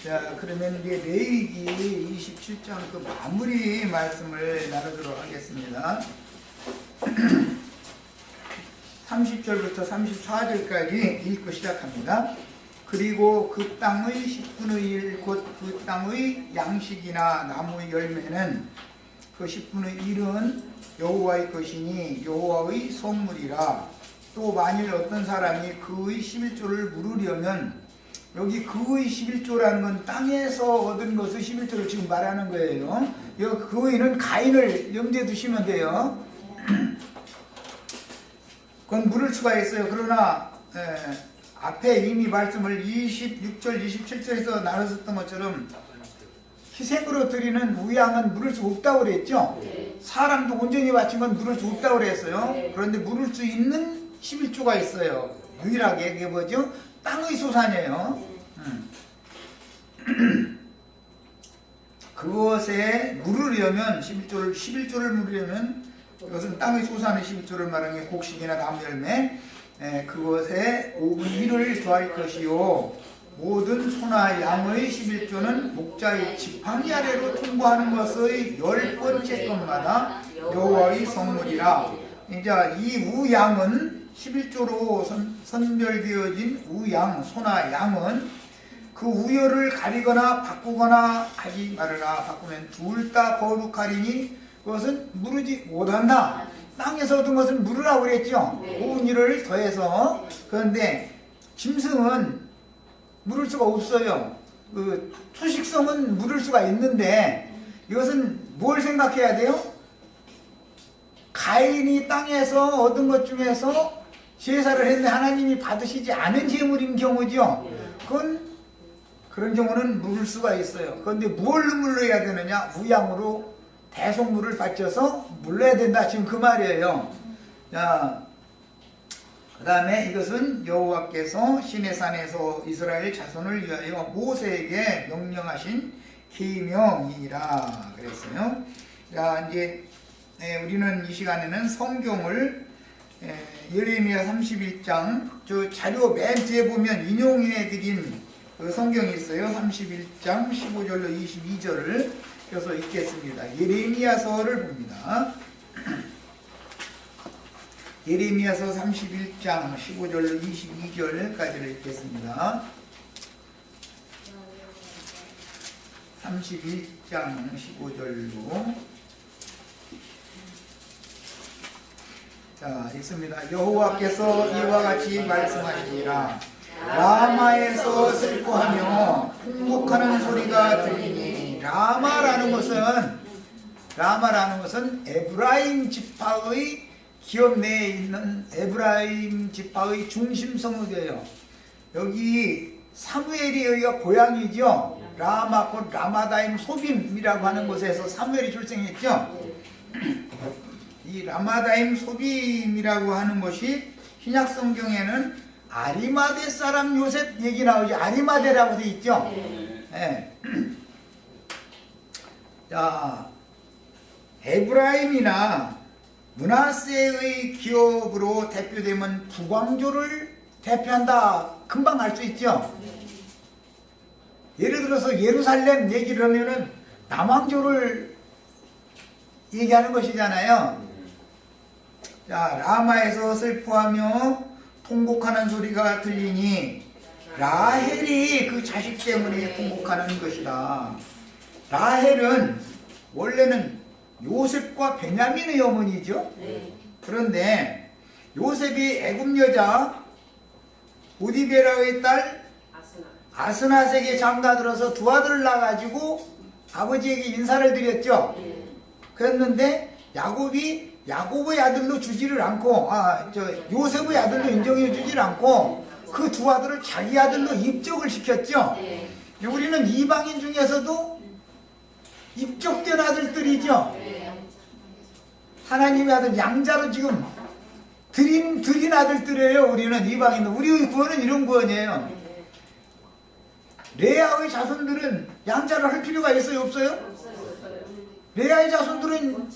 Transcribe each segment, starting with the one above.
자, 그러면 이제 레위기 27장 그 마무리 말씀을 나누도록 하겠습니다. 30절부터 34절까지 읽고 시작합니다. 그리고 그 땅의 10분의 1 곧 그 땅의 양식이나 나무의 열매는 그 10분의 1은 여호와의 것이니 여호와의 선물이라. 또 만일 어떤 사람이 그의 11조를 물으려면, 여기 그의 11조라는 건 땅에서 얻은 것을 11조를 지금 말하는 거예요. 여기 그의는 가인을 염두에 두시면 돼요. 그건 물을 수가 있어요. 그러나 앞에 이미 말씀을 26절, 27절에서 나눴었던 것처럼 희생으로 드리는 우양은 물을 수 없다고 그랬죠. 사람도 온전히 바친 건 물을 수 없다고 그랬어요. 그런데 물을 수 있는 11조가 있어요. 유일하게. 그게 뭐죠? 땅의 소산이에요. 그것에 물으려면 11조를 물으려면, 이것은 땅의 소산의 11조를 말하는 게 곡식이나 나무 열매, 그것에 5분의 1을 더할 것이요 모든 소나 양의 11조는 목자의 지팡이 아래로 통과하는 것의 10번째 것마다 여호와의 성물이라. 이제 이 우양은 11조로 선별되어진 우양, 소나 양은 그 우열을 가리거나 바꾸거나 하지 말으라. 바꾸면 둘 다 거룩하리니 그것은 물으지 못한다. 땅에서 얻은 것은 물으라고 그랬죠. 5분의 1을 더해서. 그런데 짐승은 물을 수가 없어요. 그 초식성은 물을 수가 있는데, 이것은 뭘 생각해야 돼요? 가인이 땅에서 얻은 것 중에서 제사를 했는데 하나님이 받으시지 않은 제물인 경우죠. 그런 경우는 물을 수가 있어요. 그런데 뭘로 물러야 되느냐? 우양으로 대속물을 바쳐서 물러야 된다. 지금 그 말이에요. 자, 그 다음에 이것은 여호와께서 시내산에서 이스라엘 자손을 위하여 모세에게 명령하신 계명이라 그랬어요. 자, 이제 우리는 이 시간에는 성경을 예레미야 31장 저 자료 맨 뒤에 보면 인용해 드린 그 성경이 있어요. 31장 15절로 22절을 펴서 읽겠습니다. 예레미야서를 봅니다. 예레미야서 31장 15절로 22절까지를 읽겠습니다. 31장 15절로 자, 읽습니다. 여호와께서 이와 같이 말씀하시니라. 라마에서 슬퍼하며 통곡하는 소리가 들리니. 라마라는 것은 에브라임 지파의 기업 내에 있는 에브라임 지파의 중심 성읍이에요. 여기 사무엘이 여기가 고향이죠. 라마 곧 라마다임 소빔이라고 하는 곳에서 사무엘이 출생했죠. 이 라마다임 소빔이라고 하는 것이 신약 성경에는 아리마대 사람 요셉 얘기 나오죠. 아리마대라고 되어 있죠. 네. 자, 에브라임이나 므낫세의 기업으로 대표되면 북왕조를 대표한다. 금방 알 수 있죠. 예를 들어서 예루살렘 얘기를 하면은 남왕조를 얘기하는 것이잖아요. 자, 라마에서 슬퍼하며 통곡하는 소리가 들리니. 라헬이 그 자식 때문에 통곡하는 것이다. 라헬은 원래는 요셉과 베냐민의 어머니죠. 그런데 요셉이 애굽 여자 보디베라의 딸 아스낫에게 장가들어서 두 아들을 낳아가지고 아버지에게 인사를 드렸죠. 그랬는데 야곱의 아들로 주지를 않고, 요셉의 아들로 인정해 주지를 않고 그 두 아들을 자기 아들로 입적을 시켰죠. 우리는 이방인 중에서도 입적된 아들들이죠. 하나님의 아들 양자로 지금 드린 아들들이에요. 우리는 이방인들. 우리의 구원은 이런 구원이에요. 레아의 자손들은 양자를 할 필요가 있어요? 없어요? 레아의 자손들은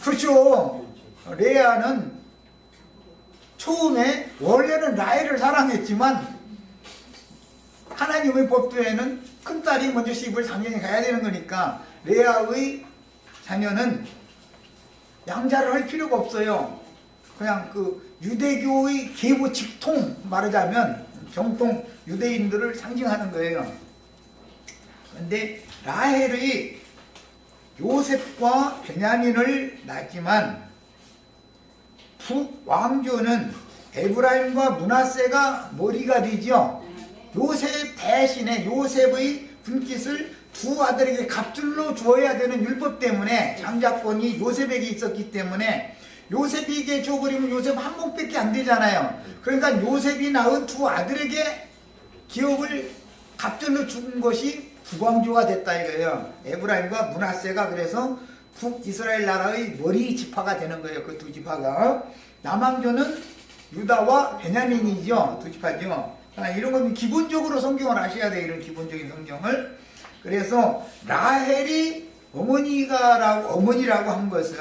그렇죠. 레아는 처음에 원래는 라헬을 사랑했지만 하나님의 법도에는 큰딸이 먼저 시집을 당연히 가야 되는 거니까 레아의 자녀는 양자를 할 필요가 없어요. 그냥 그 유대교의 계보 직통 말하자면 정통 유대인들을 상징하는 거예요. 그런데 라헬이 요셉과 베냐민을 낳지만 북왕조는 에브라임과 므낫세가 머리가 되죠. 요셉 대신에 요셉의 분깃을 두 아들에게 갑줄로 주어야 되는 율법 때문에 장자권이 요셉에게 있었기 때문에 요셉에게 줘버리면 요셉 한 몫밖에 안 되잖아요. 그러니까 요셉이 낳은 두 아들에게 기업을 갑줄로 준 것이 북왕조가 됐다 이거예요. 에브라임과 므낫세가 그래서 북이스라엘 나라의 머리 지파가 되는 거예요. 그 두 지파가. 남왕조는 유다와 베냐민이죠. 두 지파죠. 이런 건 기본적으로 성경을 아셔야 돼요. 이런 기본적인 성경을. 그래서 라헬이 어머니라고 한 것은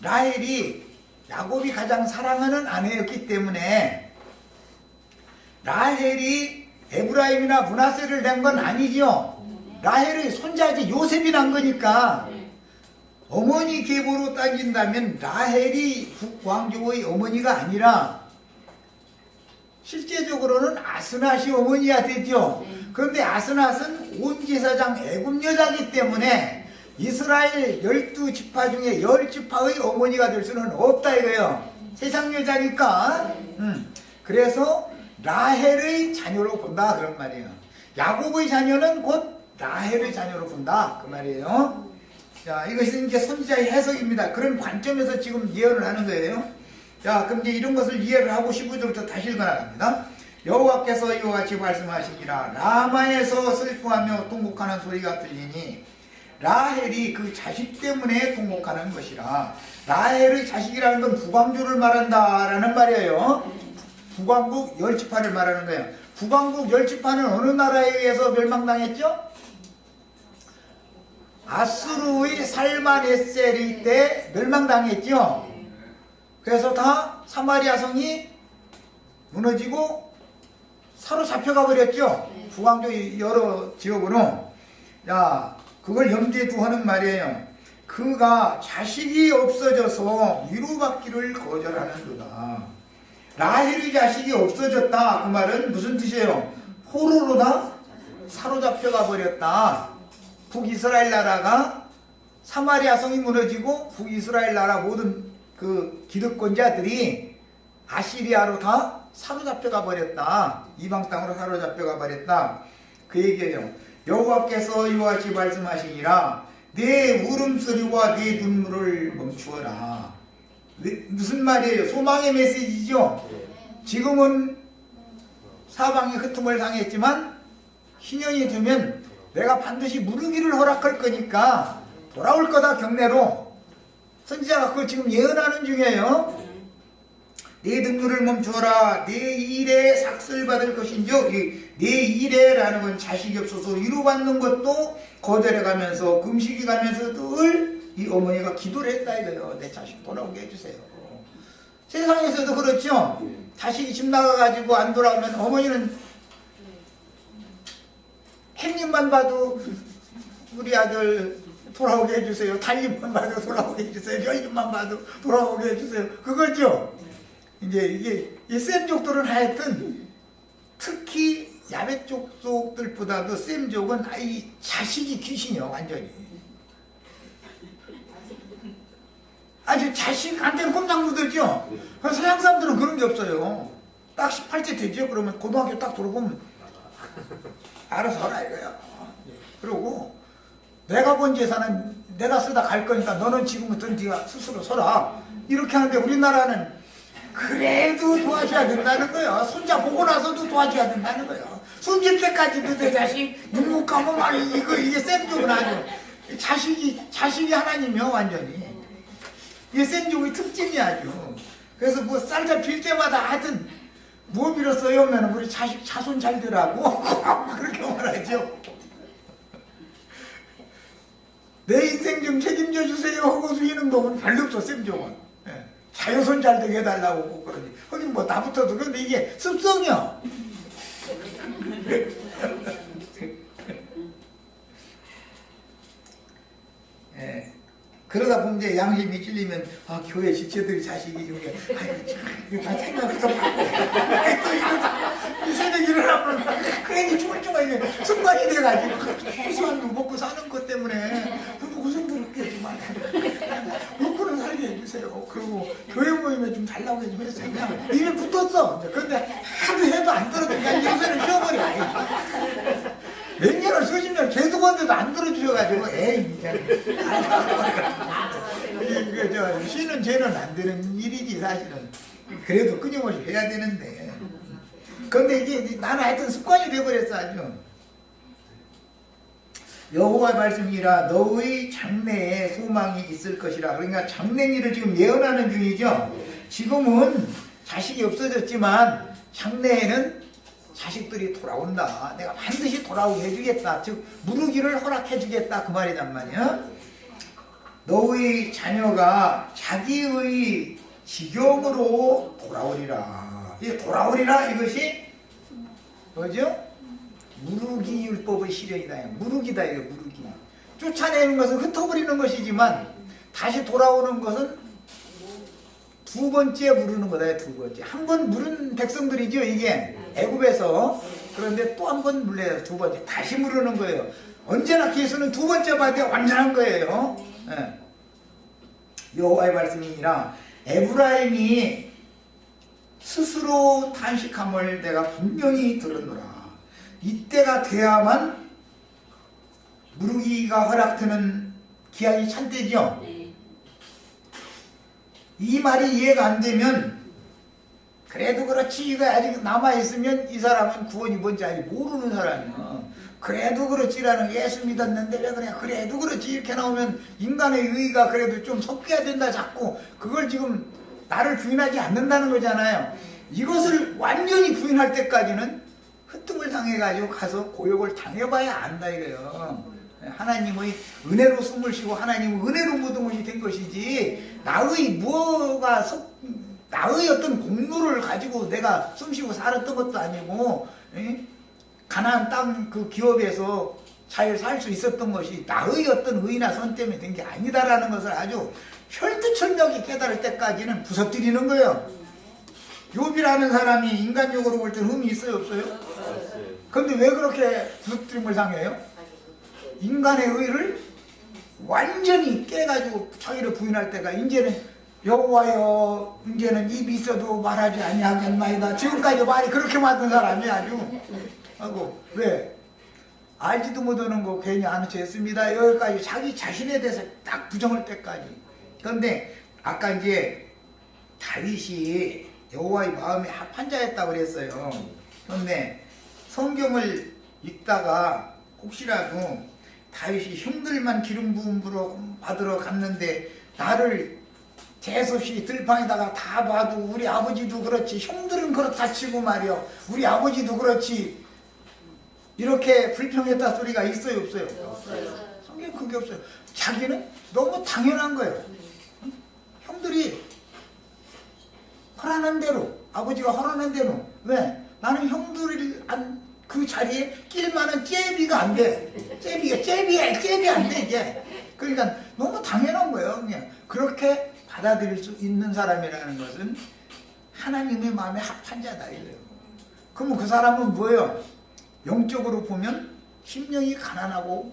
라헬이 야곱이 가장 사랑하는 아내였기 때문에 라헬이 에브라임이나 므낫세를 낸 건 아니죠. 라헬의 손자지 요셉이 난 거니까 어머니 계보로 따진다면 라헬이 북왕조의 어머니가 아니라 실제적으로는 아스낫이 어머니가 되죠. 그런데 아스낫은 온 제사장 애굽 여자이기 때문에 이스라엘 12지파 중에 10지파의 어머니가 될 수는 없다 이거예요. 세상 여자니까. 그래서 라헬의 자녀로 본다 그런 말이에요. 야곱의 자녀는 곧 라헬의 자녀로 본다 그 말이에요. 자, 이것은 이제 선지자의 해석입니다. 그런 관점에서 지금 예언을 하는 거예요. 자, 그럼 이제 이런 것을 이해를 하고 15절부터 다시 읽어나갑니다. 여호와께서 이와 같이 말씀하시니라. 라마에서 슬퍼하며 통곡하는 소리가 들리니 라헬이 그 자식 때문에 통곡하는 것이라. 라헬의 자식이라는 건 북왕조를 말한다라는 말이에요. 북왕국 10지파를 말하는 거예요. 북왕국 10지파는 어느 나라에 의해서 멸망당했죠? 아수르의 살마네세리 때 멸망당했죠. 그래서 다 사마리아 성이 무너지고 사로잡혀가 버렸죠. 북왕조 여러 지역으로. 야, 그걸 염두에 두고 하는 말이에요. 그가 자식이 없어져서 위로받기를 거절하는도다. 라헬의 자식이 없어졌다. 그 말은 무슨 뜻이에요? 포로로 다 사로잡혀가 버렸다. 북이스라엘 나라가 사마리아 성이 무너지고 북이스라엘 나라 모든 그 기득권자들이 아시리아로 다 사로잡혀가 버렸다. 이방 땅으로 사로잡혀가 버렸다. 그 얘기예요. 여호와께서 이와 같이 말씀하시니라. 내 울음소리와 내 눈물을 멈추어라. 무슨 말이에요? 소망의 메시지죠. 지금은 사방에 흩음을 당했지만 희년이 되면 내가 반드시 무르기를 허락할 거니까 돌아올 거다 경내로. 선지자가 그걸 지금 예언하는 중이에요. 내 눈물을 멈추어라. 내 일에 삭슬 받을 것인즉, 내 일에라는 건 자식이 없어서 위로받는 것도 거절해가면서 금식이 가면서 늘 이 어머니가 기도를 했다 이거예요. 내 자식 돌아오게 해주세요. 세상에서도 그렇죠. 자식이 집 나가가지고 안 돌아오면 어머니는 햇님만 봐도 우리 아들 돌아오게 해주세요. 달님만 봐도 돌아오게 해주세요. 별님만 봐도 돌아오게 해주세요. 그거죠. 이제 이게 이 셈족들은 하여튼 특히 야베 족속들보다도 셈족은 이 자식이 귀신이요. 완전히. 아주 자식한테는 꼼짝 못하죠. 서양 사람들은 그런 게 없어요. 딱 18세 되죠. 그러면 고등학교 딱 들어보면 알아서 하라 이거야. 그러고 내가 본 재산은 내가 쓰다 갈 거니까 너는 지금부터 네가 스스로 서라. 이렇게 하는데 우리나라는 그래도 도와줘야 된다는 거예요. 손자 보고 나서도 도와줘야 된다는 거예요. 숨질 때까지도 내 자식 눈 감으면 막 이게 쌤족은 아주 자식이 하나님이요. 완전히 이게 쌤족의 특징이 아주. 그래서 뭐 쌀 잡힐 때마다 하여튼 뭐 빌었어요? 하면 우리 자손 잘 되라고 그렇게 말하죠. 내 인생 좀 책임져 주세요 하고 수이는 놈은 별로 없어. 쌤족은 자유손 잘 되게 해달라고 그러지. 거기 뭐 나부터도. 그런데 이게 습성이요. 그러다 보면 이제 양심이 찔리면 아 교회 지체들이 자식이 중에 아이고 다 생각해서 또 이 새벽 일어나면 괜히 쭈글쭈글 습관이 돼가지고 수완도 먹고 사는 것 때문에 너무 고생스럽겠지만 먹고는 살게 해주세요. 그리고 교회 모임에 좀 달라고 좀 했어요. 그냥 입에 붙었어. 근데 하도 해도 안 들어주니까 요새는 쉬어버려. 몇 년을 수십 년 계속 왔는데도 안 들어주셔가지고 에이 저 쉬는 죄는 안 되는 일이지 사실은. 그래도 끊임없이 해야 되는데 근데 이게 나는 하여튼 습관이 돼버렸어 아주. 여호와의 말씀이라 너의 장래에 소망이 있을 것이라. 그러니까 장래일을 지금 예언하는 중이죠. 지금은 자식이 없어졌지만 장래에는 자식들이 돌아온다. 내가 반드시 돌아오게 해주겠다. 즉 무르기를 허락해 주겠다 그 말이란 말이야. 너의 자녀가 자기의 지경으로 돌아오리라. 이 돌아오리라 이것이 뭐죠? 무르기 율법의 실현이다. 무르기다 이거 무르기. 쫓아내는 것은 흩어버리는 것이지만 다시 돌아오는 것은 두 번째 물으는 거다. 두 번째. 한 번 물은 백성들이죠 이게 애굽에서. 그런데 또 한 번 물려요. 두 번째. 다시 물으는 거예요. 언제나 예수는 두 번째 받아 완전한 거예요. 네. 여호와의 말씀이니라 에브라임이 스스로 탄식함을 내가 분명히 들었노라. 이때가 돼야만 무르기가 허락되는 기한이 찬때죠. 이 말이 이해가 안 되면 그래도 그렇지 이거 아직 남아있으면 이 사람은 구원이 뭔지 아직 모르는 사람이야. 그래도 그렇지라는 예수 믿었는데 왜 그래 그래도 그렇지 이렇게 나오면 인간의 의의가 그래도 좀 섞여야 된다 자꾸. 그걸 지금 나를 부인하지 않는다는 거잖아요. 이것을 완전히 부인할 때까지는 흩tum을 당해가지고 가서 고역을 당해봐야 안다 이거예요. 하나님의 은혜로 숨을 쉬고 하나님의 은혜로 무덤이 된 것이지 나의 무엇가 나의 어떤 공로를 가지고 내가 숨쉬고 살았던 것도 아니고 가나안 땅 그 기업에서 잘 살 수 있었던 것이 나의 어떤 의나 선 때문에 된 게 아니다라는 것을 아주 혈투철력이 깨달을 때까지는 부서뜨리는 거예요. 욥이라는 사람이 인간적으로 볼 때는 흠이 있어요 없어요? 그런데 왜 그렇게 부서뜨림을 당해요? 인간의 의를 완전히 깨가지고 자기를 부인할 때가 이제는 여호와여 이제는 입이 있어도 말하지 아니하겠나이다. 지금까지 말이 그렇게 맞은 사람이 아주 하고 왜? 알지도 못하는 거 괜히 아는 체 했습니다. 여기까지 자기 자신에 대해서 딱 부정할 때까지. 그런데 아까 이제 다윗이 여호와의 마음에 합한 자였다고 그랬어요. 그런데 성경을 읽다가 혹시라도 다윗이 형들만 기름 부음 받으러 갔는데 나를 재수없이 들판에다가 다 봐도 우리 아버지도 그렇지 형들은 그렇다 치고 말이요 우리 아버지도 그렇지 이렇게 불평했다 소리가 있어요 없어요? 없어요. 성경 그게 없어요. 자기는 너무 당연한 거예요. 형들이 허락한 대로 아버지가 허락한 대로 왜? 나는 형들이 그 자리에 낄 만한 잽이가 안 돼. 잽이 안 돼 이게. 그러니까 너무 당연한 거예요. 그냥 그렇게 받아들일 수 있는 사람이라는 것은 하나님의 마음에 합한 자다 이거예요. 그러면 그 사람은 뭐예요? 영적으로 보면 심령이 가난하고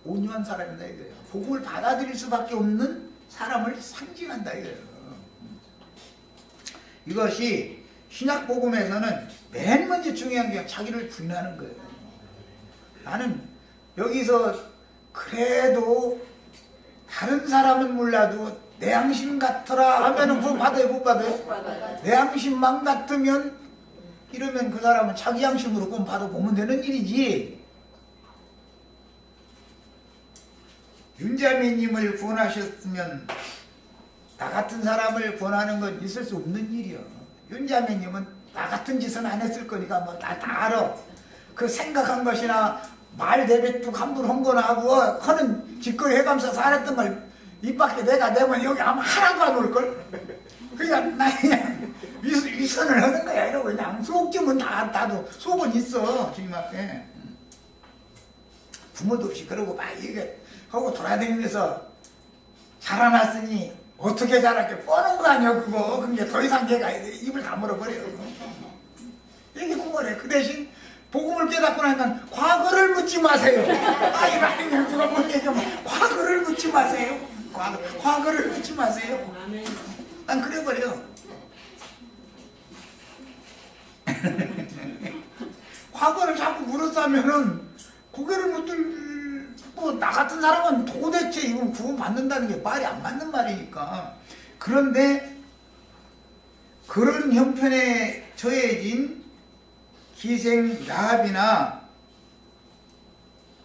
온유한 사람이다 이거예요. 복음을 받아들일 수밖에 없는 사람을 상징한다 이거예요. 이것이 신약 복음에서는 맨 먼저 중요한 게 자기를 부인하는 거예요. 나는 여기서 그래도 다른 사람은 몰라도 내 양심 같더라 하면은 뭐 받아요 못 받아요? 내 양심만 같으면 이러면 그 사람은 자기 양심으로 꼭 받아보면 되는 일이지. 윤자매님을 구원하셨으면 나 같은 사람을 구원하는 건 있을 수 없는 일이야. 윤자매님은 나 같은 짓은 안 했을 거니까 뭐 다 알아. 그 생각한 것이나 말 대뱉고 함부로 한 거나 하고 하는 짓거리 해가면서 살았던 걸 입 밖에 내가 내면 여기 아마 하나도 안 올걸? 그러니까 나 그냥 위선을 하는 거야. 이러고 그냥 속쯤은 나도 속은 있어 지금 앞에. 부모도 없이 그러고 막 이게 하고 돌아다니면서 자라났으니 어떻게 자랄게 뻔한 거 아니야 그거. 그게 더 이상 걔가 입을 다물어버려요. 이게 그거래. 그 대신 복음을 깨닫고 나니까 과거를 묻지 마세요. 이거 아니면 누가 뭔 얘기하면 과거를 묻지 마세요. 과거를 묻지 마세요. 난 그래버려. 과거를 자꾸 물었다면은 고개를 묻을 나 같은 사람은 도대체 이걸 구원받는다는 게 말이 안 맞는 말이니까. 그런데 그런 형편에 처해진 기생 라합이나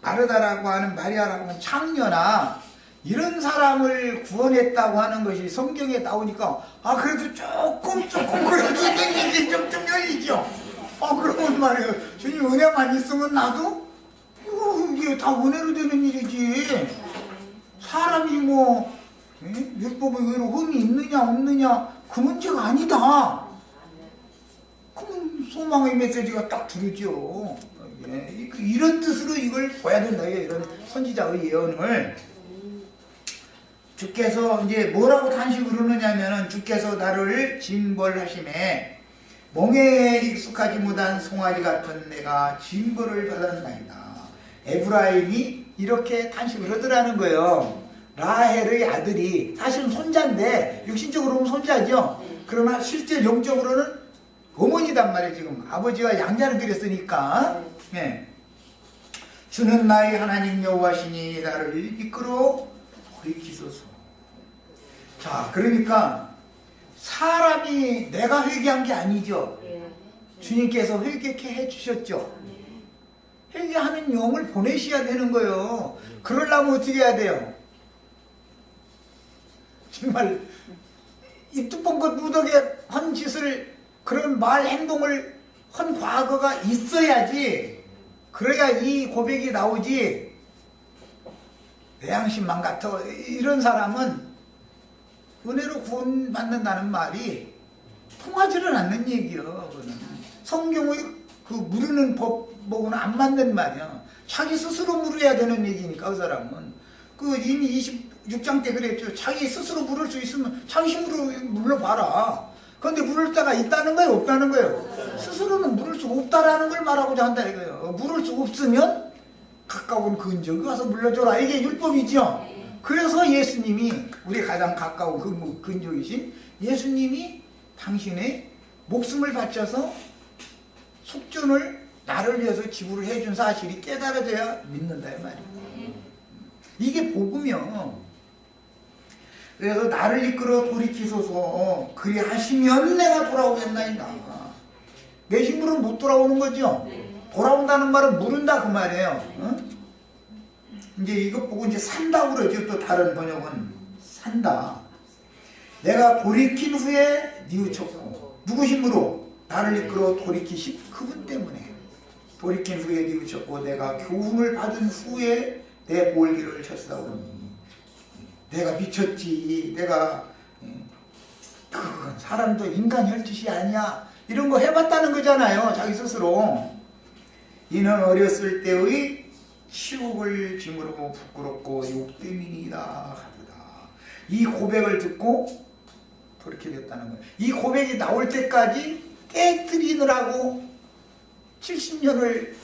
마르다라고 하는 마리아라고 하는 창녀나 이런 사람을 구원했다고 하는 것이 성경에 나오니까 그래도 조금 그래도 이게 좀 열리죠. 그러면 말이에요. 주님 은혜만 있으면 나도 이게 다 은혜로 되는 일이지. 사람이 뭐 율법에 의로 흠이 있느냐 없느냐 그 문제가 아니다. 그러면 소망의 메시지가 딱 들으죠. 이런 뜻으로 이걸 봐야 된다. 이런 선지자의 예언을. 주께서 이제 뭐라고 탄식을 하느냐면은 주께서 나를 징벌하심에 멍에에 익숙하지 못한 송아지 같은 내가 징벌을 받았나이다. 에브라임이 이렇게 탄식을 하더라는 거예요. 라헬의 아들이 사실은 손자인데 육신적으로 보면 손자죠. 그러나 실제 영적으로는 어머니단 말이에요. 지금 아버지가 양자를 드렸으니까. 주는 나의 하나님 여호와시니 나를 이끌어 돌이키소서. 자, 그러니까 사람이 내가 회개한 게 아니죠. 주님께서 회개케 해주셨죠. 회개하는 영을 보내셔야 되는 거예요. 그러려면 어떻게 해야 돼요? 정말 입두번껏 무덕에 한 짓을, 그런 말 행동을 한 과거가 있어야지. 그래야 이 고백이 나오지. 내 양심만 같아 이런 사람은 은혜로 구원받는다는 말이 통하지는 않는 얘기요. 성경의 그 물으는 법하고는 안 맞는 말이야. 자기 스스로 물어야 되는 얘기니까. 그 사람은 그 이미 26장 때 그랬죠. 자기 스스로 물을 수 있으면 자기 힘으로 물러봐라. 그런데 물을 때가 있다는 거예요, 없다는 거예요? 스스로는 물을 수 없다라는 걸 말하고자 한다 이거예요. 물을 수 없으면 가까운 근적에 가서 물러줘라. 이게 율법이죠. 그래서 예수님이, 우리 가장 가까운 그 근적이신 예수님이 당신의 목숨을 바쳐서 속전을 나를 위해서 지불을 해준 사실이 깨달아져야 믿는다 이 말이에요. 이게 복음이요. 그래서 나를 이끌어 돌이키소서 그리하시면 내가 돌아오겠나이다. 내 힘으로는 못 돌아오는 거죠. 돌아온다는 말은 물은다 그 말이에요. 이제 이것 보고 이제 산다고 그러죠. 또 다른 번역은 산다. 내가 돌이킨 후에 뉘우쳤고, 누구 힘으로? 나를 이끌어 돌이키신 그분 때문에. 돌이킨 후에 뉘우쳤고 내가 교훈을 받은 후에 내 볼기를 쳤사오니. 내가 미쳤지. 내가 그건 사람도 인간 혈짓이 아니야. 이런 거 해봤다는 거잖아요. 자기 스스로. 이는 어렸을 때의 치욕을 짐으로 부끄럽고 욕됨이니이다 하도다. 이 고백을 듣고 그렇게 됐다는 거예요. 이 고백이 나올 때까지 깨뜨리느라고 70년을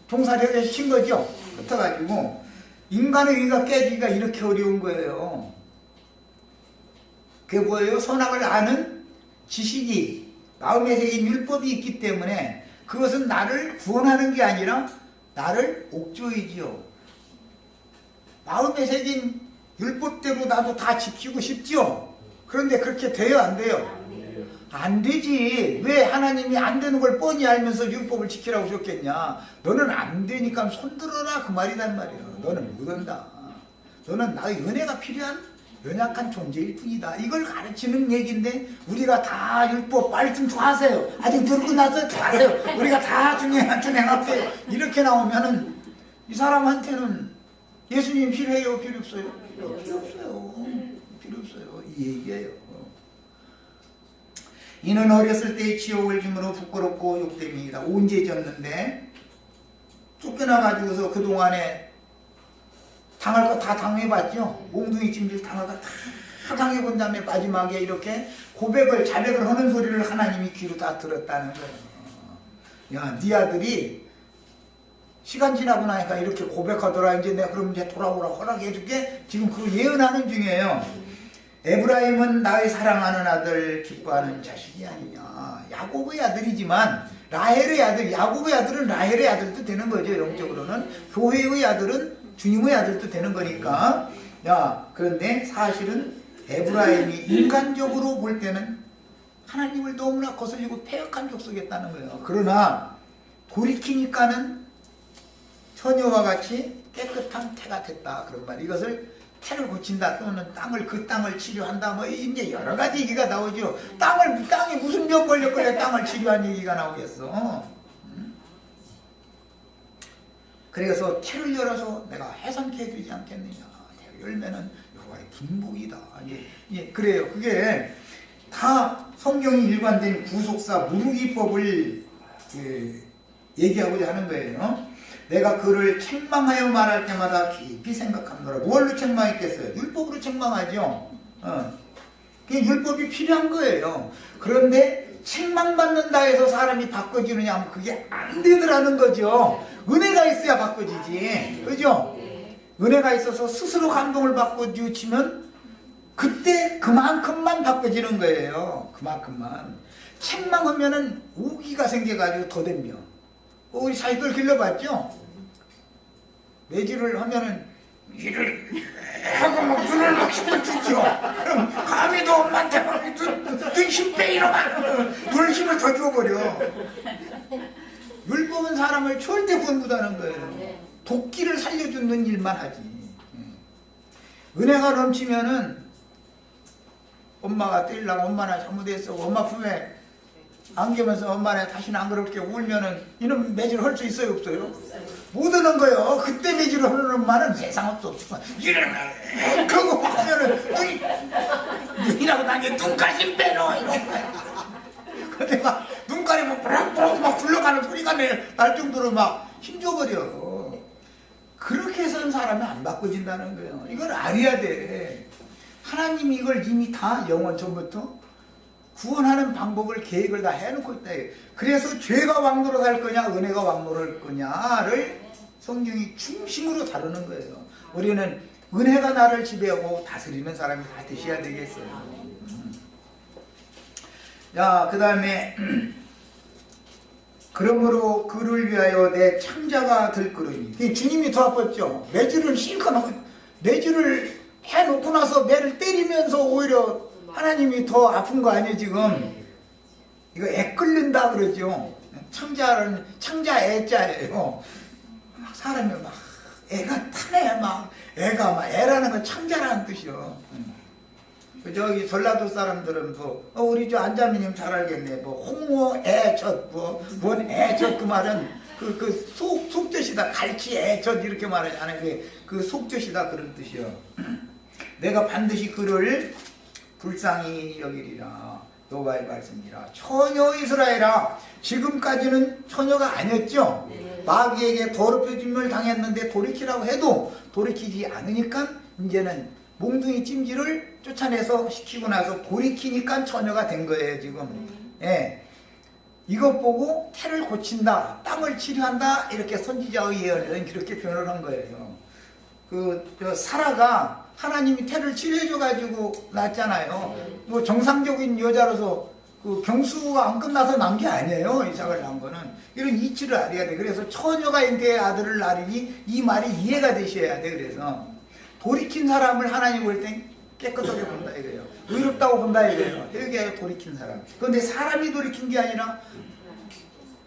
종사를 하신 거죠. 그래가지고 인간의 의가 깨지기가 이렇게 어려운 거예요. 그게 뭐예요? 선악을 아는 지식이, 마음에 새긴 율법이 있기 때문에 그것은 나를 구원하는 게 아니라 나를 옥죄이지요. 마음에 새긴 율법대로 나도 다 지키고 싶죠. 그런데 그렇게 돼요, 안 돼요? 안 되지. 왜 하나님이 안 되는 걸 뻔히 알면서 율법을 지키라고 줬겠냐. 너는 안 되니까 손들어라 그 말이란 말이에요. 너는 못한다. 너는 나의 은혜가 필요한 연약한 존재일 뿐이다. 이걸 가르치는 얘기인데 우리가 다 율법 말씀 하세요. 아직 들고 나서 하세요. 우리가 다 준행할게요. 이렇게 나오면은 이 사람한테는 예수님 필요해요? 필요 없어요? 필요 없어요. 필요 없어요. 이 얘기예요. 이는 어렸을 때의 치욕을 짐으로 부끄럽고 욕됨이다. 언제 졌는데 쫓겨나가지고서 그동안에 당할 거 다 당해봤죠. 몽둥이 찜질 당할 거 다 당해본 다음에 마지막에 이렇게 고백을 자백을 하는 소리를 하나님이 귀로 다 들었다는 거예요. 야, 네 아들이 시간 지나고 나니까 이렇게 고백하더라. 이제 내가 그럼 이제 돌아오라 허락해줄게. 지금 그 예언하는 중이에요. 에브라임은 나의 사랑하는 아들, 기뻐하는 자식이 아니냐. 야곱의 아들이지만 라헬의 아들, 야곱의 아들은 라헬의 아들도 되는 거죠. 영적으로는. 교회의 아들은 주님의 아들도 되는 거니까. 야, 그런데 사실은 에브라임이 인간적으로 볼 때는 하나님을 너무나 거슬리고 패역한 족속이었다는 거예요. 그러나 돌이키니까는 처녀와 같이 깨끗한 태가 됐다. 그런 말. 이것을 태를 고친다 또는 그 땅을 치료한다. 뭐 이제 여러 가지 얘기가 나오죠. 땅이 무슨 병 걸렸길래 땅을 치료한 얘기가 나오겠어. 그래서 태를 열어서 내가 해산케 해주지 않겠느냐. 태를 열면은 여호와의 분복이다. 예, 그래요. 그게 다 성경이 일관된 구속사 무르기법을 얘기하고자 하는 거예요. 내가 그를 책망하여 말할 때마다 깊이 생각합니다. 뭘로 책망했겠어요? 율법으로 책망하죠. 그게 율법이 필요한 거예요. 그런데 책망받는다 해서 사람이 바꿔지느냐 하면 그게 안 되더라는 거죠. 은혜가 있어야 바꿔지지. 그죠? 은혜가 있어서 스스로 감동을 받고 뉘우치면 그때 그만큼만 바꿔지는 거예요. 그만큼만. 책망하면은 오기가 생겨가지고 더 덤벼. 우리 사이클 길러봤죠? 매질을 하면은 이를 하고 막 눈을 막 힘을 주죠. 그럼 감히 너 엄마한테 막 힘 빼 이러면 눈을 힘을 더 줘버려. 율법은 사람을 절대 구원하는 거예요. 도끼를 살려주는 일만 하지. 은혜가 넘치면은 엄마가 때리려고 엄마나 잘못했어. 엄마 품에 안기면서 엄마네 다시는 안 그렇게 울면은 이놈 매질 할 수 있어요 없어요? 못 하는 거예요. 그때 매질을 하는 엄마는 세상 없어. 일어나 그러고 하면은 눈이라고 나게 눈까지 빼놓아 이런 거야. 근데 막 눈깔이 막 부락부락 막 굴러가는 소리가 날 정도로 막 힘줘버려. 그렇게 해서는 사람이 안 바꿔진다는 거예요. 이걸 알아야 돼. 하나님이 이걸 이미 다 영원 전부터 구원하는 방법을 계획을 다 해놓고 있다. 그래서 죄가 왕노릇할 거냐 은혜가 왕노릇할 거냐를 성경이 중심으로 다루는 거예요. 우리는 은혜가 나를 지배하고 다스리는 사람이 다 되셔야 되겠어요. 자, 그 다음에 그러므로 그를 위하여 내 창자가 들끓으니 주님이 더 아팠죠. 매질을 실컷 매질을 해놓고 나서 매를 때리면서 오히려 하나님이 더 아픈 거 아니에요 지금. 이거 애 끓는다 그러죠. 창자 애자예요. 사람이 막 애가 타네. 막 애가 막 애라는 건 창자라는 뜻이요. 저기 전라도 사람들은 뭐 우리 저 안자매님 잘 알겠네. 뭐 홍어 애젓 뭔 애젓 그 말은 그 속뜻이다. 갈치 애젓 이렇게 말하잖아요. 그 속뜻이다 그런 뜻이요. 내가 반드시 그를 불쌍히 여기리라. 여호와의 말씀이라. 처녀 이스라엘아. 지금까지는 처녀가 아니었죠. 마귀에게 더럽혀짐을 당했는데 돌이키라고 해도 돌이키지 않으니까 이제는 몽둥이 찜질을 쫓아내서 시키고 나서 돌이키니까 처녀가 된 거예요 지금. 예. 이것 보고 태를 고친다, 땅을 치료한다 이렇게 선지자의 예언에는 그렇게 표현을 한 거예요. 사라가 하나님이 태를 치료해줘가지고 낳았잖아요. 뭐 정상적인 여자로서 그 경수가 안 끝나서 난 게 아니에요. 이삭을 낳은 거는. 이런 이치를 알아야 돼. 그래서 처녀가 인태의 아들을 낳으니 이 말이 이해가 되셔야 돼. 그래서 돌이킨 사람을 하나님 볼 땐 깨끗하게 본다 이거예요. 의롭다고 본다 이거예요. 여기에 돌이킨 사람. 그런데 사람이 돌이킨 게 아니라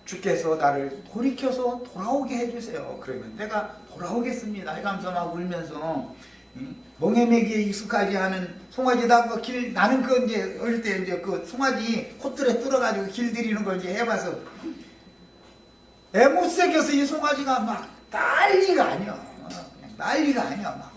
주께서 나를 돌이켜서 돌아오게 해주세요. 그러면 내가 돌아오겠습니다. 해가면서 막 울면서 멍에매기에 익숙하지 않은 송아지다 그 길 나는 그 이제 어릴 때 이제 그 송아지 콧들에 뚫어가지고 길 들이는 걸 이제 해봐서 애 못 새겨서 이 송아지가 막 난리가 아니야. 그냥 난리가 아니야 막.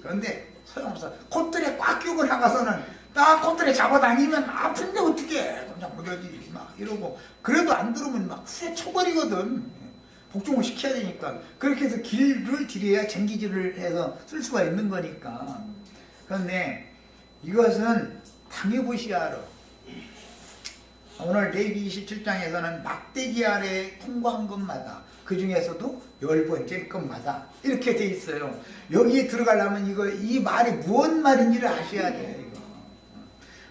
그런데 소용없어. 콧들에 꽉 끼고 나가서는 딱 콧들에 잡아당기면 아픈데 어떻게 해. 그냥 무너지지 막 이러고 그래도 안 들으면 막 후에 쳐버리거든. 복종을 시켜야 되니까. 그렇게 해서 길을 들여야 쟁기질을 해서 쓸 수가 있는 거니까. 그런데 이것은 당해보시야 알아. 오늘 레위기 27장에서는 막대기 아래 통과한 것마다, 그 중에서도 10번째 것마다 이렇게 돼 있어요. 여기에 들어가려면 이 말이 무슨 말인지를 아셔야 돼요. 이거.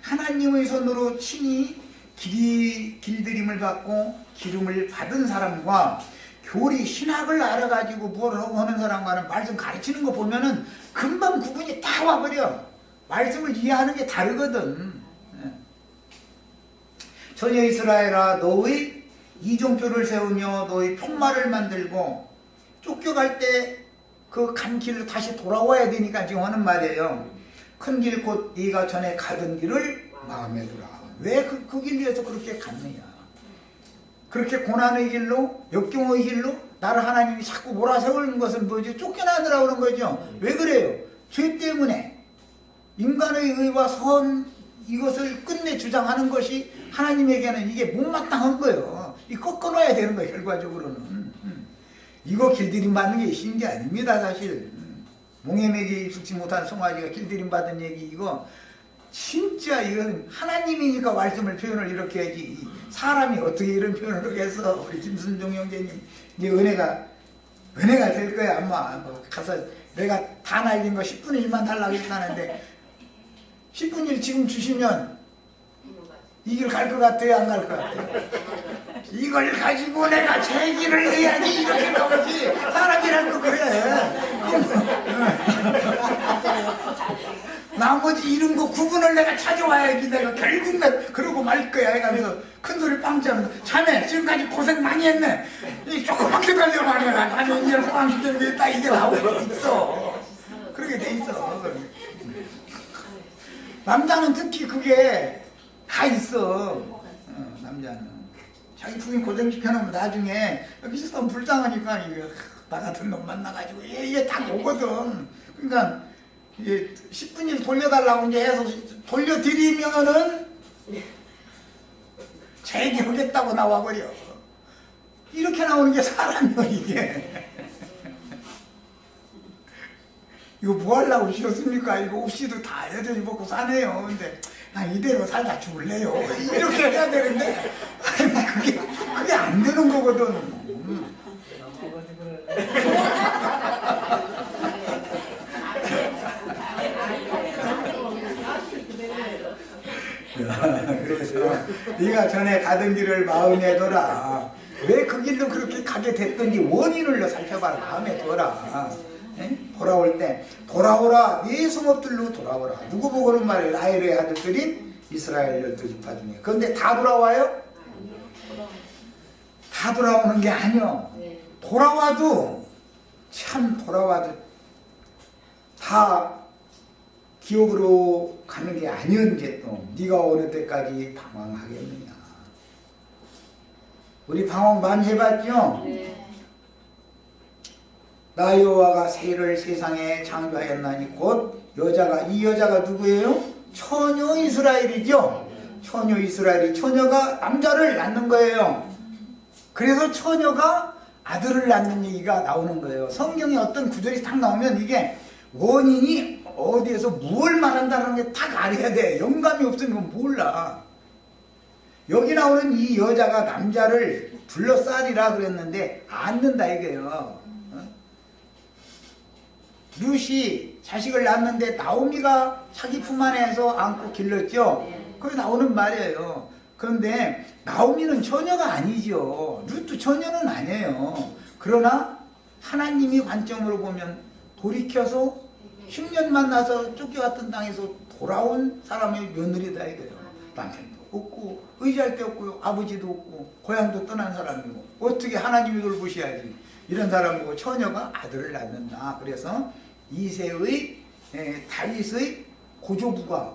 하나님의 손으로 친히 길들임을 받고 기름을 받은 사람과 교리 신학을 알아가지고 뭘 하는 사람과는 말씀 가르치는 거 보면은 금방 구분이 다 와버려. 말씀을 이해하는 게 다르거든. 전혀 이스라엘아, 너의 이종표를 세우며 너의 평마를 만들고, 쫓겨갈 때 그 간 길로 다시 돌아와야 되니까 지금 하는 말이에요. 큰 길 곧 네가 전에 가던 길을 마음에 두라. 왜 그 길에서 그렇게 갔느냐. 그렇게 고난의 길로, 역경의 길로 나를 하나님이 자꾸 몰아세우는 것은 뭐지? 쫓겨나느라고 그런 거죠. 왜 그래요? 죄 때문에. 인간의 의와 선, 이것을 끝내 주장하는 것이 하나님에게는 이게 못마땅한 거예요. 이 꺾어놔야 되는 거예요, 결과적으로는. 이거 길들임 받는 게 쉬운 게 아닙니다, 사실. 몽에메게 익숙지 못한 송아지가 길들임 받은 얘기, 이거 진짜 이건 하나님이니까 말씀을 표현을 이렇게 해야지. 사람이 어떻게 이런 표현을 하겠어. 우리 김순종 형제님, 이제 은혜가 될 거야, 아마. 뭐 가서 내가 다 날린 거 10분의 1만 달라고 했다는데, 10분의 1 지금 주시면 이 길 갈 것 같아요, 안 갈 것 같아요? 이걸 가지고 내가 제 길을 해야지, 이렇게 나오지. 사람이란 거 그래. 나머지 이런 거 구분을 내가 찾아와야지. 내가 결국 그러고 말 거야 해가면서 큰 소리 빵 짜면서, 자네 지금까지 고생 많이 했네. 이 조그맣게 달려만 해라. 나는 이제 호강시키는 게 딱 이게 나오고 있어. 그렇게 돼 있어. 남자는 특히 그게 다 있어. 남자는 자기 부인 고생시켜놓으면 나중에 여기서 너무 불쌍하니까 이거 나 같은 놈 만나가지고 얘 다 오거든. 그러니까 10분일 돌려달라고 이제 해서 돌려드리면은 재기하겠다고 나와버려. 이렇게 나오는 게 사람이야, 이게. 이거 뭐 하려고 오셨습니까? 이거 없이도 다 여전히 먹고 사네요. 근데 이대로 살다 죽을래요. 이렇게 해야 되는데 그게 안 되는 거거든. 그래서 네가 전에 가던 길을 마음에 둬라. 왜 그 길로 그렇게 가게 됐던지 원인을 살펴봐라. 마음에 둬라. 돌아올 때 돌아오라. 네 성읍들로 돌아오라. 누구 보고는 말이에요. 라헬의 아들들인 이스라엘 12지파 중에. 그런데 다 돌아와요? 다 돌아오는 게 아니요. 돌아와도 다 기업으로 가는 게 아니었는데 또 네가 어느 때까지 방황하겠느냐. 우리 방황 많이 해봤죠? 나 여호와가 새를 세상에 창조하였나니 곧 이 여자가 누구예요? 처녀 이스라엘이죠. 처녀 이스라엘이 처녀가 남자를 낳는 거예요. 그래서 처녀가 아들을 낳는 얘기가 나오는 거예요. 성경에 어떤 구절이 딱 나오면 이게 원인이 어디에서 뭘 말한다는 게 딱 알아야 돼. 영감이 없으면 몰라. 여기 나오는 이 여자가 남자를 둘러싸리라 그랬는데 안는다 이거예요. 룻이 자식을 낳았는데 나오미가 자기 품 안에서 안고 길렀죠. 그게 나오는 말이에요. 그런데 나오미는 처녀가 아니죠. 룻도 처녀는 아니에요. 그러나 하나님이 관점으로 보면 돌이켜서 10년 만나서 쫓겨갔던 땅에서 돌아온 사람의 며느리다 이거예요. 남편도 없고 의지할 데 없고 아버지도 없고 고향도 떠난 사람이고 어떻게 하나님이 돌보셔야지. 이런 사람이고 처녀가 아들을 낳는다. 그래서 이새의 다윗의 고조부가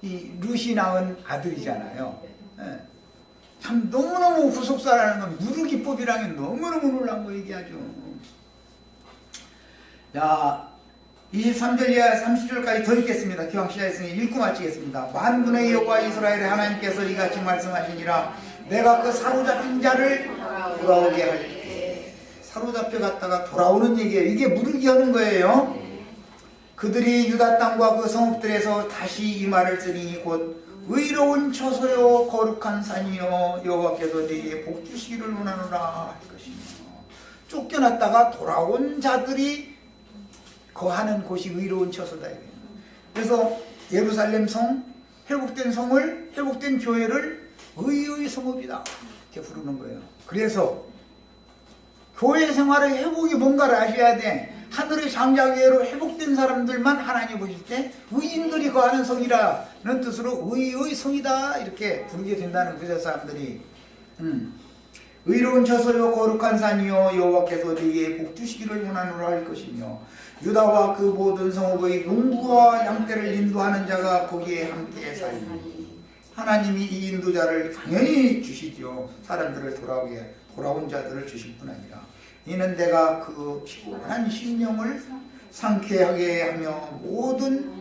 이 룻이 낳은 아들이잖아요. 참 너무너무 후속사라는 건 무르기법이라는 게 너무너무 놀란 거 얘기하죠. 자, 23절 이하 30절까지 더 읽겠습니다. 기왕 시작했으니 읽고 마치겠습니다. 만군의 여호와 이스라엘의 하나님께서 이같이 말씀하시니라. 내가 그 사로잡힌 자를 돌아오게 할 때 사로잡혀 갔다가 돌아오는 얘기예요. 이게 물을 여는 거예요. 그들이 유다 땅과 그 성읍들에서 다시 이 말을 쓰니 곧 의로운 처소요 거룩한 산이요 여호와께서 네게 복 주시기를 원하노라 할 것이며, 쫓겨났다가 돌아온 자들이 거하는 곳이 의로운 처소다. 그래서 예루살렘 성, 회복된 성을, 회복된 교회를 의의 성읍이다 이렇게 부르는 거예요. 그래서 교회 생활의 회복이 뭔가를 아셔야 돼. 하늘의 장자계로 회복된 사람들만 하나님 보실 때 의인들이 거하는 성이라는 뜻으로 의의 성이다 이렇게 부르게 된다는 거죠. 사람들이 의로운 처소요 거룩한 산이요 여호와께서 네게 복 주시기를 원하노라 할 것이며, 유다와 그 모든 성읍의 농부와 양떼를 인도하는 자가 거기에 함께 살리니. 하나님이 이 인도자를 당연히 주시죠. 사람들을 돌아온 자들을 주실 뿐 아니라 이는 내가 그 피곤한 심령을 상쾌하게 하며 모든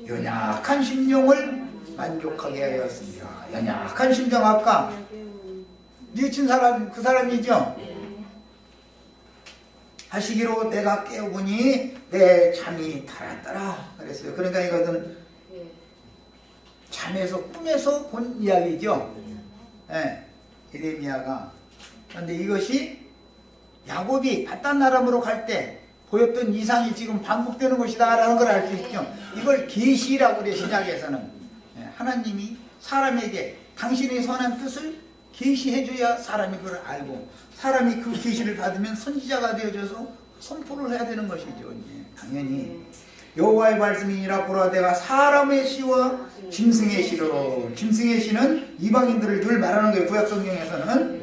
연약한 심령을 만족하게 하였습니다. 연약한 심령, 아까 뉘친 사람 그 사람이죠. 하시기로 내가 깨우니 내 잠이 달았더라 그랬어요. 그러니까 이것은 잠에서 꿈에서 본 이야기죠. 예레미야가. 그런데 이것이 야곱이 바단 아람으로 갈 때 보였던 이상이 지금 반복되는 것이다 라는 걸 알 수 있죠. 이걸 계시라고 그래. 신약에서는 하나님이 사람에게 당신의 선한 뜻을 계시해줘야 사람이 그걸 알고, 사람이 그 계시를 받으면 선지자가 되어져서 선포를 해야 되는 것이죠. 당연히 여호와의 말씀이니라. 보라 내가 사람의 시와 짐승의 시로. 짐승의 시는 이방인들을 늘 말하는 거예요. 구약성경에서는.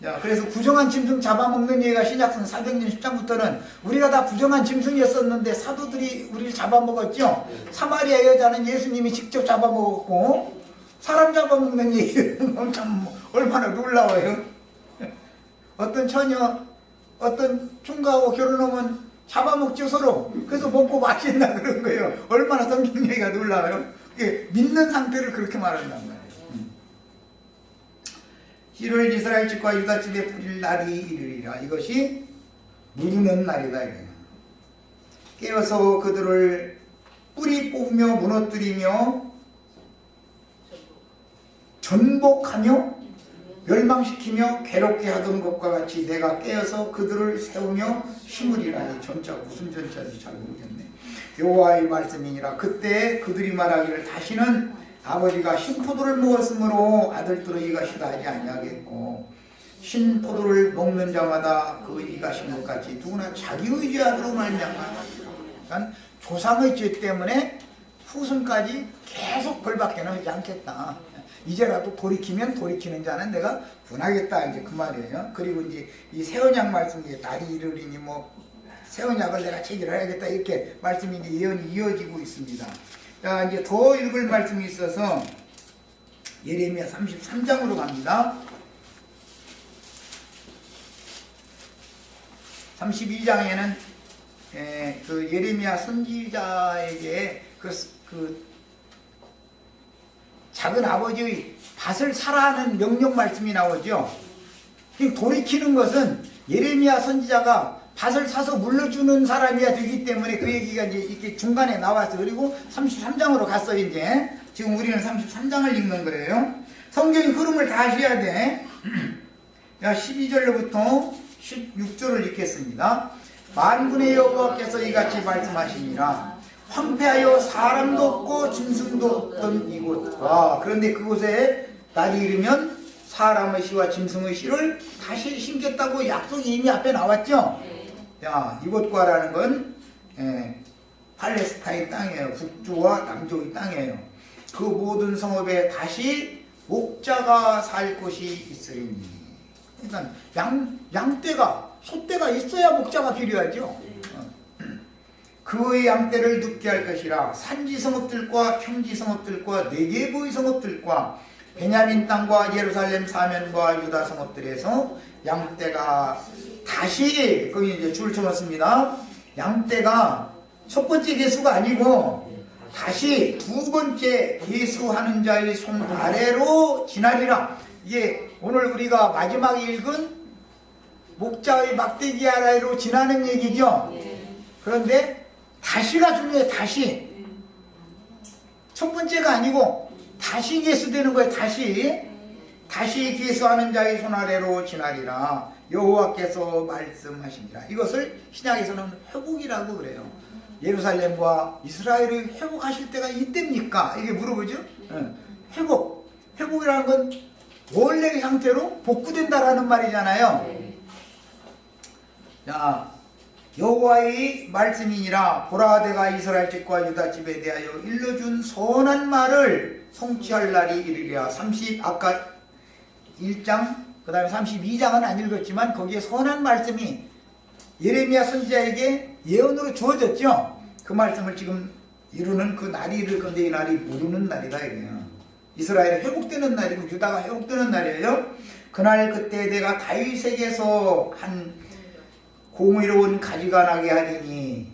자, 그래서 부정한 짐승 잡아먹는 얘기가 신약성 400년 10장부터는 우리가 다 부정한 짐승이었었는데 사도들이 우리를 잡아먹었죠. 사마리아 여자는 예수님이 직접 잡아먹었고, 사람 잡아먹는 얘기는 참 얼마나 놀라워요. 어떤 처녀, 어떤 총각하고 결혼하면 잡아먹죠 서로. 그래서 먹고 맛있나 그런 거예요. 얼마나 성경 얘기가 놀라워요. 믿는 상태를 그렇게 말한단 말이에요. 씨를 이스라엘 집과 유다 집에 뿌릴 날이 이르리라. 이것이 무르는 날이다. 깨어서 그들을 뿌리 뽑으며 무너뜨리며 전복하며 멸망시키며 괴롭게 하던 것과 같이 내가 깨어서 그들을 세우며 심으리라. 전자 무슨 전자인지 잘 모르겠네. 여호와의 말씀이니라. 그때 그들이 말하기를 다시는 아버지가 신포도를 먹었으므로 아들들의 이가 시다 하지 아니하겠고, 신포도를 먹는 자마다 그 이가 신 것 같이 누구나 자기의 죄악으로 말미암아. 그러니까 조상의 죄 때문에 후손까지 계속 벌받게는 하지 않겠다. 이제라도 돌이키면 돌이키는 자는 내가 분하겠다 이제 그 말이에요. 그리고 이제 이 새 언약 말씀이 날이 이르리니 뭐 새 언약을 내가 체결해야겠다 이렇게 말씀이 이제 예언이 이어지고 있습니다. 자, 이제 더 읽을 말씀이 있어서 예레미야 33장으로 갑니다. 32장에는 그 예레미야 선지자에게 그 작은 아버지의 밭을 사라 하는 명령 말씀이 나오죠. 돌이키는 것은 예레미야 선지자가 밭을 사서 물려주는 사람이야 되기 때문에 그 얘기가 이제 이렇게 중간에 나와서, 그리고 33장으로 갔어요. 이제 지금 우리는 33장을 읽는 거예요. 성경의 흐름을 다 아셔야 돼. 12절로부터 16절을 읽겠습니다. 만군의 여호와께서 이같이 말씀하시니라. 황폐하여 사람도 없고 짐승도 없던 이곳과, 그런데 그곳에 날이 이르면 사람의 씨와 짐승의 씨를 다시 심겠다고 약속이 이미 앞에 나왔죠. 자, 이곳과라는 건 팔레스타인 땅이에요. 북조와 남조의 땅이에요. 그 모든 성읍에 다시 목자가 살 곳이 있으리니. 그러니까 양떼가, 소떼가 있어야 목자가 필요하죠. 그의 양떼를 눕게 할 것이라. 산지 성읍들과 평지 성읍들과 네게부의 성읍들과 베냐민 땅과 예루살렘 사면과 유다 성읍들에서 양떼가 다시, 거기 이제 줄 쳐놨습니다. 양떼가 첫 번째 계수가 아니고 다시 두 번째 계수하는 자의 손 아래로 지나리라. 이게 오늘 우리가 마지막에 읽은 목자의 막대기 아래로 지나는 얘기죠. 그런데 다시가 중요해요. 다시. 첫 번째가 아니고 다시 계수되는 거예요. 다시 계수하는 자의 손 아래로 지나리라 여호와께서 말씀하십니다. 이것을 신약에서는 회복이라고 그래요. 예루살렘과 이스라엘을 회복하실 때가 이때입니까? 이게 물어보죠. 회복이라는 건 원래의 상태로 복구된다라는 말이잖아요. 자, 여호와의 말씀이니라. 보라, 내가 이스라엘 집과 유다 집에 대하여 일러준 선한 말을 성취할 날이 이르리라. 아까 1장 그 다음에 32장은 안 읽었지만 거기에 선한 말씀이 예레미야 선지자에게 예언으로 주어졌죠. 그 말씀을 지금 이루는 그 날이 이를 건데 이 날이 모르는 날이다 이거예요. 이스라엘이 회복되는 날이고 유다가 회복되는 날이에요. 그날 그때 내가 다윗에게서 한 공의로운 가지가 나게 하리니,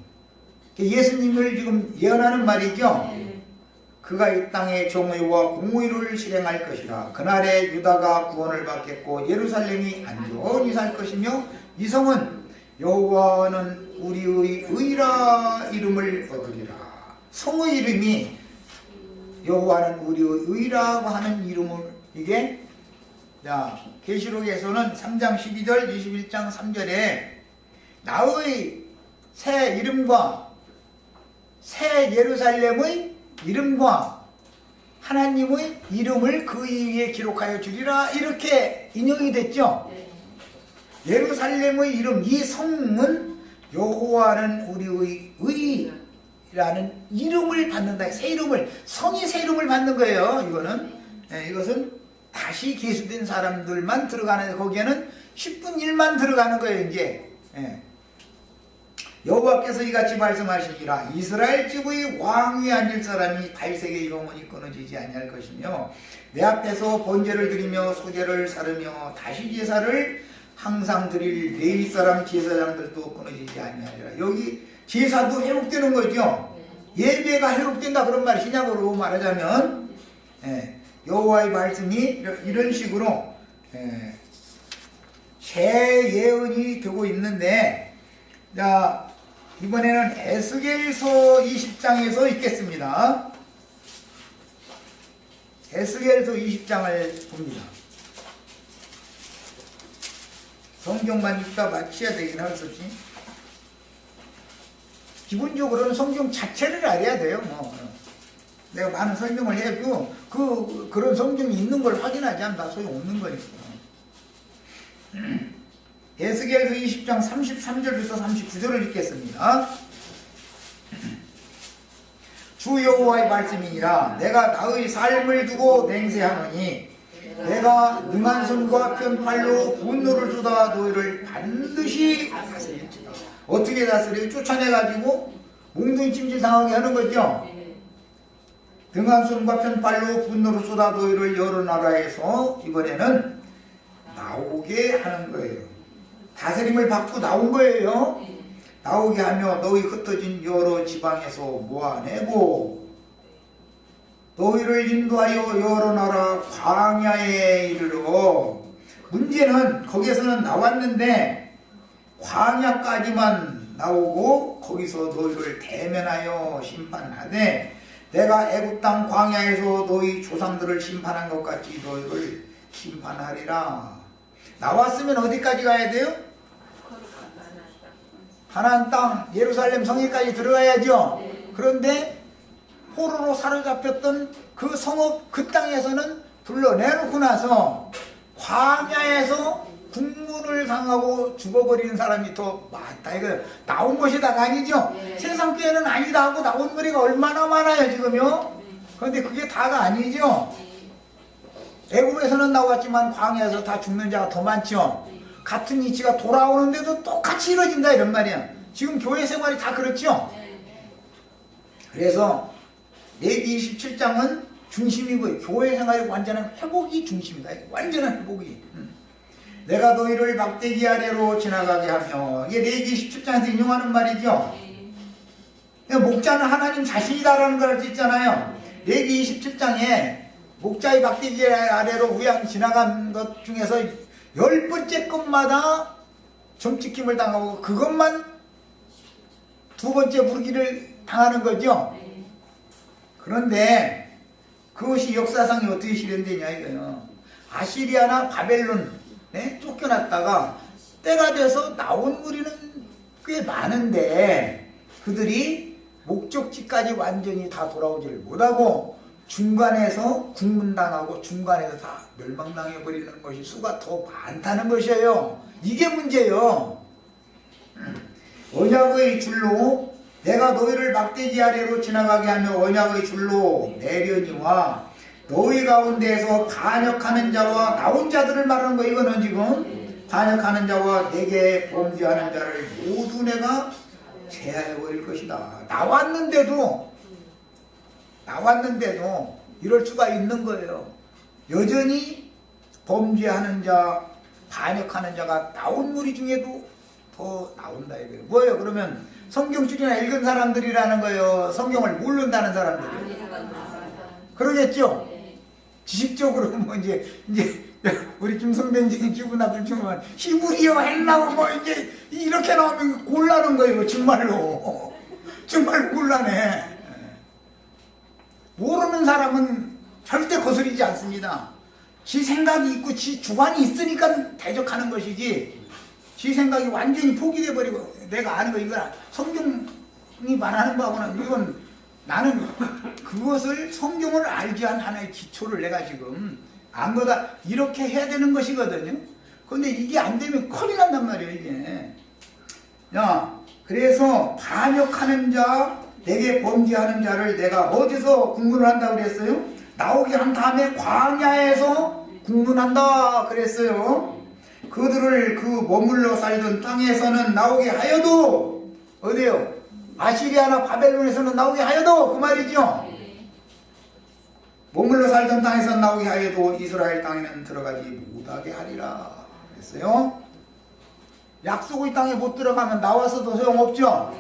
예수님을 지금 예언하는 말이죠. 그가 이 땅에 정의와 공의를 실행할 것이라. 그날에 유다가 구원을 받겠고 예루살렘이 안전히 살 것이며 이 성은 여호와는 우리의 의라 이름을 얻으리라. 성의 이름이 여호와는 우리의 의라고 하는 이름을, 이게 계시록에서는 3장 12절 21장 3절에 나의 새 이름과 새 예루살렘의 이름과 하나님의 이름을 그 위에 기록하여 주리라 이렇게 인용이 됐죠. 예루살렘의 이름, 이 성은 여호와는 우리의 의라는 이름을 받는다. 새 이름을, 성이 새 이름을 받는 거예요. 이것은 다시 계수된 사람들만 들어가는, 거기에는 10분 1만 들어가는 거예요. 이제 여호와께서 이같이 말씀하시니라. 이스라엘 집의 왕 위에 앉을 사람이 다윗에게 영원히 끊어지지 아니할 것이며 내 앞에서 번제를 드리며 소제를 사르며 다시 제사를 항상 드릴 레위 사람 제사장들도 끊어지지 아니하리라. 여기 제사도 회복되는 거죠. 예배가 회복된다 그런 말이 신약으로 말하자면 여호와의 말씀이 이런 식으로 새 예언이 되고 있는데, 자, 이번에는 에스겔서 20장에서 읽겠습니다. 에스겔서 20장을 봅니다. 성경만 읽다 마쳐야 되긴 할 수 없이 기본적으로는 성경 자체를 알아야 돼요. 내가 많은 설명을 해도 그런 성경이 있는 걸 확인하지 않으면 다 소용없는 거니까. 에스겔서 20장 33절부터 39절을 읽겠습니다. 주 여호와의 말씀이니라. 내가 나의 삶을 두고 맹세하노니 내가 능한 손과 편 팔로 분노를 쏟아 너희를 반드시 다스릴지다. 어떻게 다스려요? 쫓아내가지고 몽둥이 찜질 당하게 하는 거죠. 능한 손과 편 팔로 분노를 쏟아 너희를 여러 나라에서 이번에는 나오게 하는 거예요. 다스림을 받고 나온 거예요. 나오게 하며 너희 흩어진 여러 지방에서 모아내고 너희를 인도하여 여러 나라 광야에 이르러. 문제는 거기에서는 나왔는데 광야까지만 나오고 거기서 너희를 대면하여 심판하되 내가 애굽 땅 광야에서 너희 조상들을 심판한 것 같이 너희를 심판하리라. 나왔으면 어디까지 가야 돼요? 가나안 땅 예루살렘 성에까지 들어가야죠. 그런데 포로로 사로잡혔던 그 성읍 그 땅에서는 불러내놓고 나서 광야에서 국문을 당하고 죽어버리는 사람이 더 많다. 이거 나온 것이 다가 아니죠. 세상 교회는 아니다 하고 나온 거리가 얼마나 많아요 지금요. 그런데 그게 다가 아니죠. 애굽에서는 나왔지만 광야에서 다 죽는 자가 더 많죠. 같은 이치가 돌아오는데도 똑같이 이루어진다 이런 말이야. 지금 교회 생활이 다 그렇죠. 그래서 레위기 27장은 중심이고요. 교회 생활이 완전한 회복이 중심이다. 완전한 회복이. 내가 너희를 막대기 아래로 지나가게 하며, 이게 레위기 17장에서 인용하는 말이죠. 목자는 하나님 자신이다라는 걸 알 수 있잖아요. 레위기 27장에 목자의 막대기 아래로 우양 지나간 것 중에서 10번째 것마다 점찍힘을 당하고 그것만 두 번째 부르기를 당하는 거죠. 그런데 그것이 역사상에 어떻게 실현되냐 이거요. 아시리아나 바벨론 쫓겨났다가 때가 돼서 나온 무리는 꽤 많은데 그들이 목적지까지 완전히 다 돌아오지를 못하고 중간에서 국문당하고 중간에서 다 멸망당해버리는 것이 수가 더 많다는 것이에요. 이게 문제예요. 언약의 줄로 내가 너희를 막대기 아래로 지나가게 하며 언약의 줄로 내려니와 너희 가운데에서 반역하는 자와 나온 자들을 말하는 거. 이거는 지금 반역하는 자와 내게 범죄하는 자를 모두 내가 제하여버릴 것이다. 나왔는데도 이럴 수가 있는 거예요. 여전히 범죄하는 자, 반역하는 자가 나온 무리 중에도 더 나온다 이거예요. 뭐예요? 그러면 성경줄이나 읽은 사람들이라는 거예요. 성경을 모른다는 사람들. 그러겠죠? 지식적으로 뭐 이제 우리 김성ben장이 기분 나쁠 정도면 히브리어 헬라어 뭐 이제 이렇게 나오면 곤란한 거예요. 정말로 곤란해. 모르는 사람은 절대 거스리지 않습니다. 지 생각이 있고 지 주관이 있으니까 대적하는 것이지, 지 생각이 완전히 포기돼 버리고 내가 아는 거 이거야 성경이 말하는 거하고는 이건 나는 그것을 성경을 알기 위한 하나의 기초를 내가 지금 안 거다 이렇게 해야 되는 것이거든요. 그런데 이게 안 되면 큰일 난단 말이에요. 이게 그래서 반역하는 자, 내게 범죄하는 자를 내가 어디서 국문을 한다고 그랬어요? 나오게 한 다음에 광야에서 국문한다 그랬어요. 그들을 그 머물러 살던 땅에서는 나오게 하여도, 어디요? 아시리아나 바벨론에서는 나오게 하여도, 그 말이죠. 머물러 살던 땅에서 나오게 하여도 이스라엘 땅에는 들어가지 못하게 하리라 그랬어요. 약속의 땅에 못 들어가면 나와서도 소용없죠.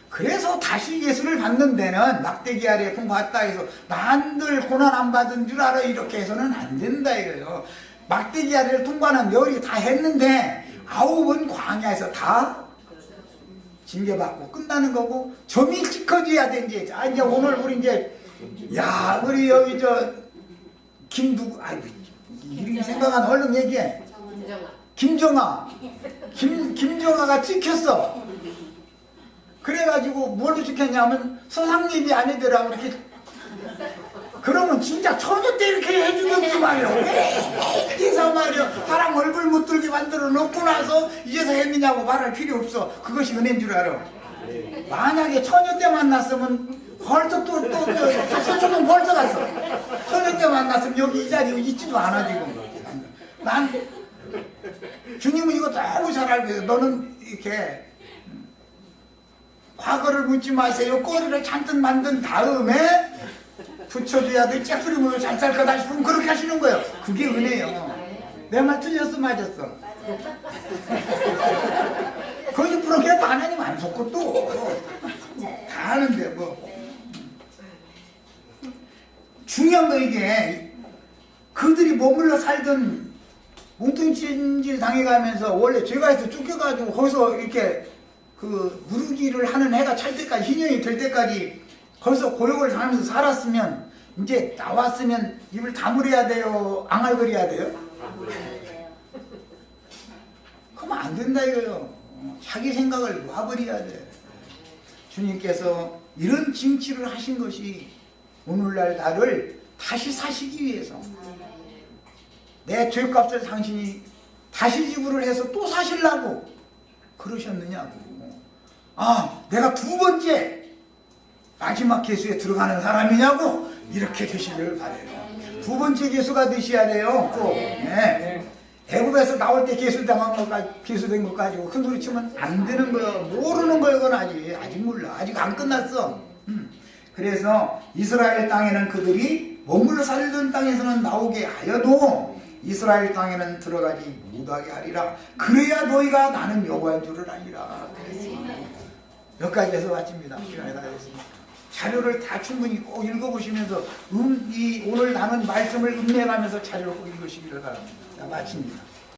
그래서 다시 예수를 받는 데는 막대기 아래에 통과했다 해서 난들 고난 안 받은 줄 알아 이렇게 해서는 안 된다 이거예요. 막대기 아래를 통과하는 열이 다 했는데 9번 광야에서 다 징계받고 끝나는 거고 점이 찍혀져야 돼. 이제 오늘 우리 이제 우리 여기 김누구 이름이 생각 안 얼른 얘기해. 김정아가 찍혔어. 그래가지고 뭘로 찍혔냐면 서상예비 아니더라고. 이렇게 그러면 진짜 처녀 때 이렇게 해주던지 말이야. 왜 이제서 말이야 사람 얼굴 못 들게 만들어 놓고 나서 이제서 했느냐고 말할 필요 없어. 그것이 은혜인 줄 알아. 만약에 처녀 때 만났으면 벌써 서초동 벌써 갔어. 처녀 때 만났으면 여기 이 자리에 있지도 않아 지금. 난 주님은 이거 너무 잘 알고 있어. 너는 이렇게 과거를 묻지 마세요. 꼬리를 잔뜩 만든 다음에 붙여줘야 될 짝소리 모여 잘 살 거다 싶으면 그렇게 하시는 거예요. 그게 은혜예요. 내 말 틀렸어 맞았어? 거기 프로그램 하나님 안 속고 또 다 하는데 뭐 중요한 거 이게 그들이 머물러 살던 뭉뚱찜질 당해가면서 원래 죄가 해서 쫓겨가지고 거기서 이렇게 그 무르기를 하는 해가 찰 때까지 희년이 될 때까지 거기서 고역을 당하면서 살았으면 이제 나왔으면 입을 다물어야 돼요? 앙알거려야 돼요? 그러면 안 된다 이거요. 자기 생각을 놔버려야 돼. 주님께서 이런 징치를 하신 것이 오늘날 나를 다시 사시기 위해서 내 죄값을 당신이 다시 지불을 해서 또 사시려고 그러셨느냐고. 내가 두 번째 마지막 계수에 들어가는 사람이냐고 이렇게 되시기를 바래요. 두 번째 계수가 되셔야 돼요. 꼭. 애굽에서 나올 때 계수당한 것까지 계수된 것 가지고 큰 소리 치면 안 되는 거예요. 모르는 거예요. 그건 아직 몰라. 아직 안 끝났어. 그래서 이스라엘 땅에는 그들이 머물러 살던 땅에서는 나오게 하여도 이스라엘 땅에는 들어가지 못하게 하리라. 그래야 너희가 나는 여호와인 줄을 알리라. 여기까지 해서 마칩니다. 시간이 다 됐습니다. 자료를 다 충분히 꼭 읽어보시면서 이 오늘 남은 말씀을 음미해가면서 자료를 꼭 읽으시기를 바랍니다. 마칩니다.